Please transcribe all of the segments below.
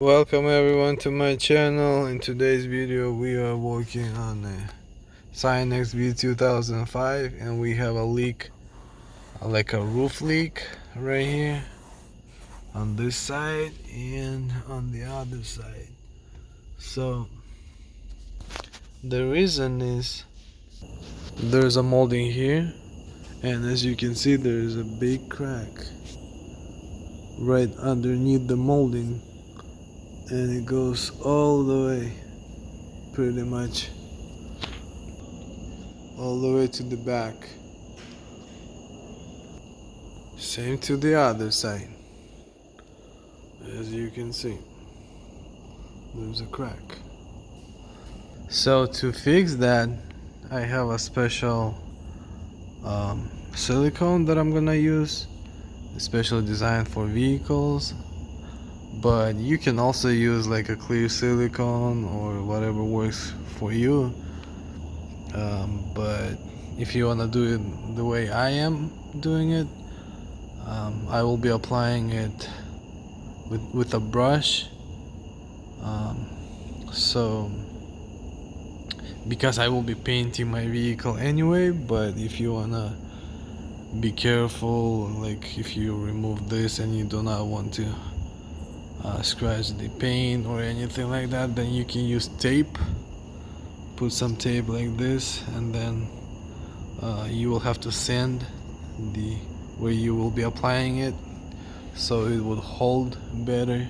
Welcome everyone to my channel. In today's video we are working on a Scion XB 2005 and we have a leak, like a roof leak right here on this side and on the other side. So the reason is there's a molding here, and as you can see there is a big crack right underneath the molding, and it goes all the way, pretty much all the way to the back. Same to the other side. As you can see, there's a crack. So to fix that, I have a special silicone that I'm gonna use, especially designed for vehicles. But you can also use like a clear silicone or whatever works for you. But if you wanna do it the way I am doing it, I will be applying it with a brush. So because I will be painting my vehicle anyway, but if you wanna be careful, like if you remove this and you do not want to scratch the paint or anything like that, then you can use tape. Put some tape like this, and then you will have to sand the where you will be applying it so it would hold better.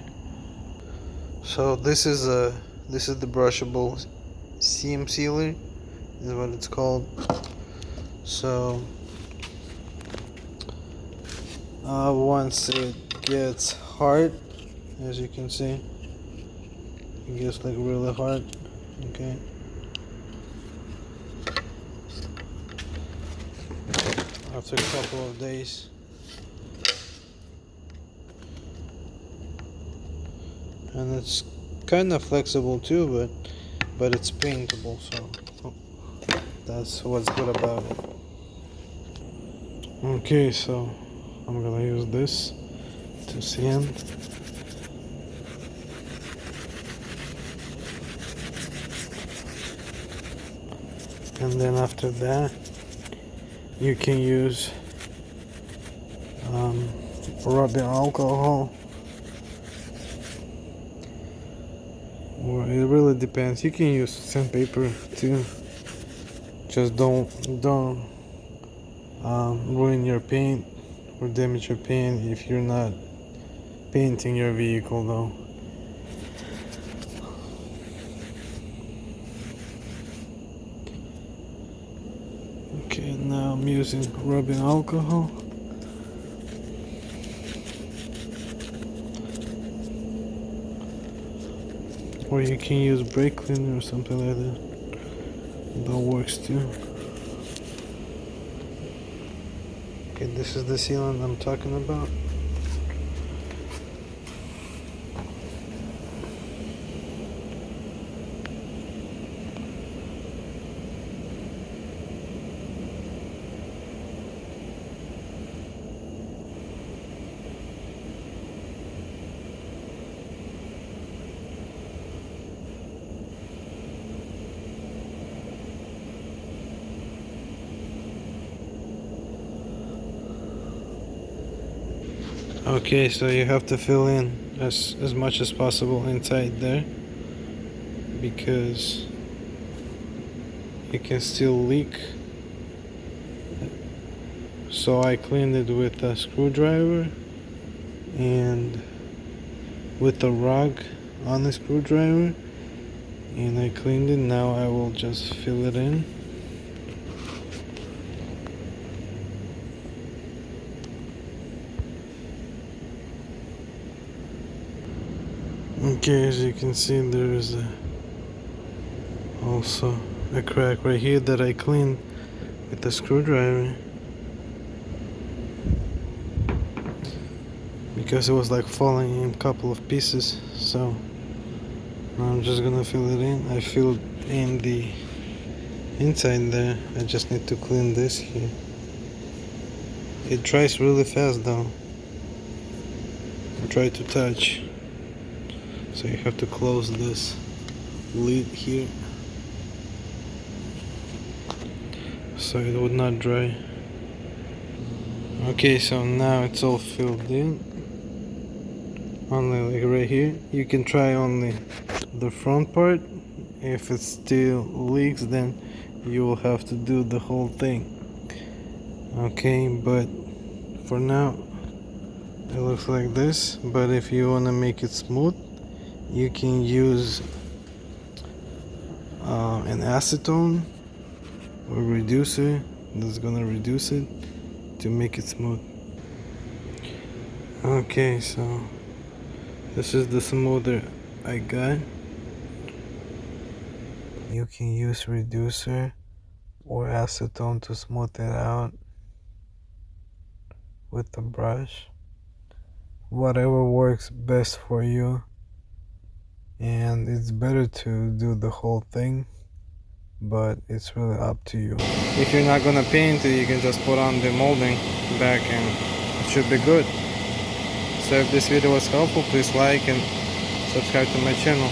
So this is the brushable seam sealer is what it's called. So once it gets hard, as you can see, it gets like really hard. Okay, after a couple of days, and it's kind of flexible too, but it's paintable, so that's what's good about it. Okay, so I'm gonna use this to sand. And then after that, you can use rubbing alcohol, or it really depends. You can use sandpaper too. Just don't ruin your paint or damage your paint if you're not painting your vehicle though. Okay, now I'm using rubbing alcohol. Or you can use brake cleaner or something like that. That works too. Okay, this is the sealant I'm talking about. Okay, so you have to fill in as much as possible inside there, because it can still leak. So I cleaned it with a screwdriver and with a rag on the screwdriver, and I cleaned it. Now I will just fill it in. Okay, as you can see, there is also a crack right here that I cleaned with the screwdriver, because it was like falling in a couple of pieces. So now I'm just gonna fill it in. I filled in the inside there. I just need to clean this here. It dries really fast though. Try to touch. So you have to close this lid here so it would not dry. Okay, so now it's all filled in. Only like right here. You can try only the front part. If it still leaks, then you will have to do the whole thing. Okay, but for now it looks like this. But if you want to make it smooth, you can use an acetone or reducer that's gonna reduce it to make it smooth. Okay, so this is the smoother I got. You can use reducer or acetone to smooth it out with the brush. Whatever works best for you, and it's better to do the whole thing, but it's really up to you. If you're not gonna paint it, you can just put on the molding back and it should be good. So if this video was helpful, please like and subscribe to my channel.